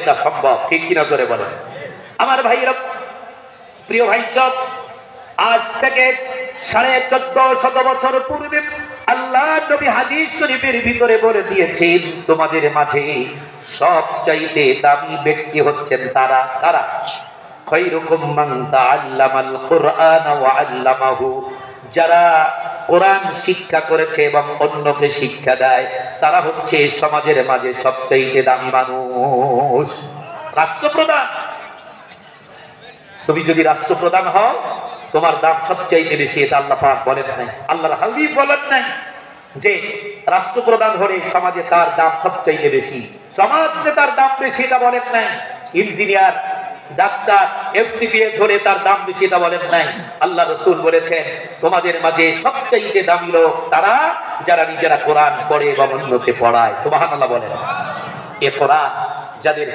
এটা সম্ভব, ঠিক কিনা জোরে বলেন। আমার ভাইয়েরা, প্রিয় ভাই সব, আজ থেকে 1450 বছর পূর্বে আল্লাহ নবী হাদিস শরীফের ভিতরে বলে দিয়েছেন, তোমাদের মাঝে সবচাইতে দামি ব্যক্তি হচ্ছেন তারা কারা? খায়রুকুম মান তাআল্লামাল কুরআন ওয়া আল্লামাহু, যারা কোরআন শিক্ষা করেছে এবং অন্যকে শিক্ষা দেয়, তারা হচ্ছে সমাজের মাঝে সবচাইতে দামি মানুষ। রাষ্ট্রপ্রধান, তুমি যদি রাষ্ট্রপ্রধান হও, তোমার দাম সবচাইতে বেশি, এটা আল্লাহ পাক বলেন নাই, আল্লাহর হাবিব বলেন নাই যে রাষ্ট্রপ্রধান হলে সমাজে তার দাম সবচাইতে বেশি, সমাজে তার দাম বেশি, এটা বলেন নাই। ইঞ্জিনিয়ার, ডাক্তার, এফসিপিএস হলে তার দাম বেশি, এটা বলেন নাই। আল্লাহ রাসূল বলেছেন, তোমাদের মাঝে সবচাইতে দামি লোক তারা যারা নিজেরা কোরআন পড়ে এবং অন্যকে পড়ায়। সুবহানাল্লাহ বলেন। এ কোরআন যাদের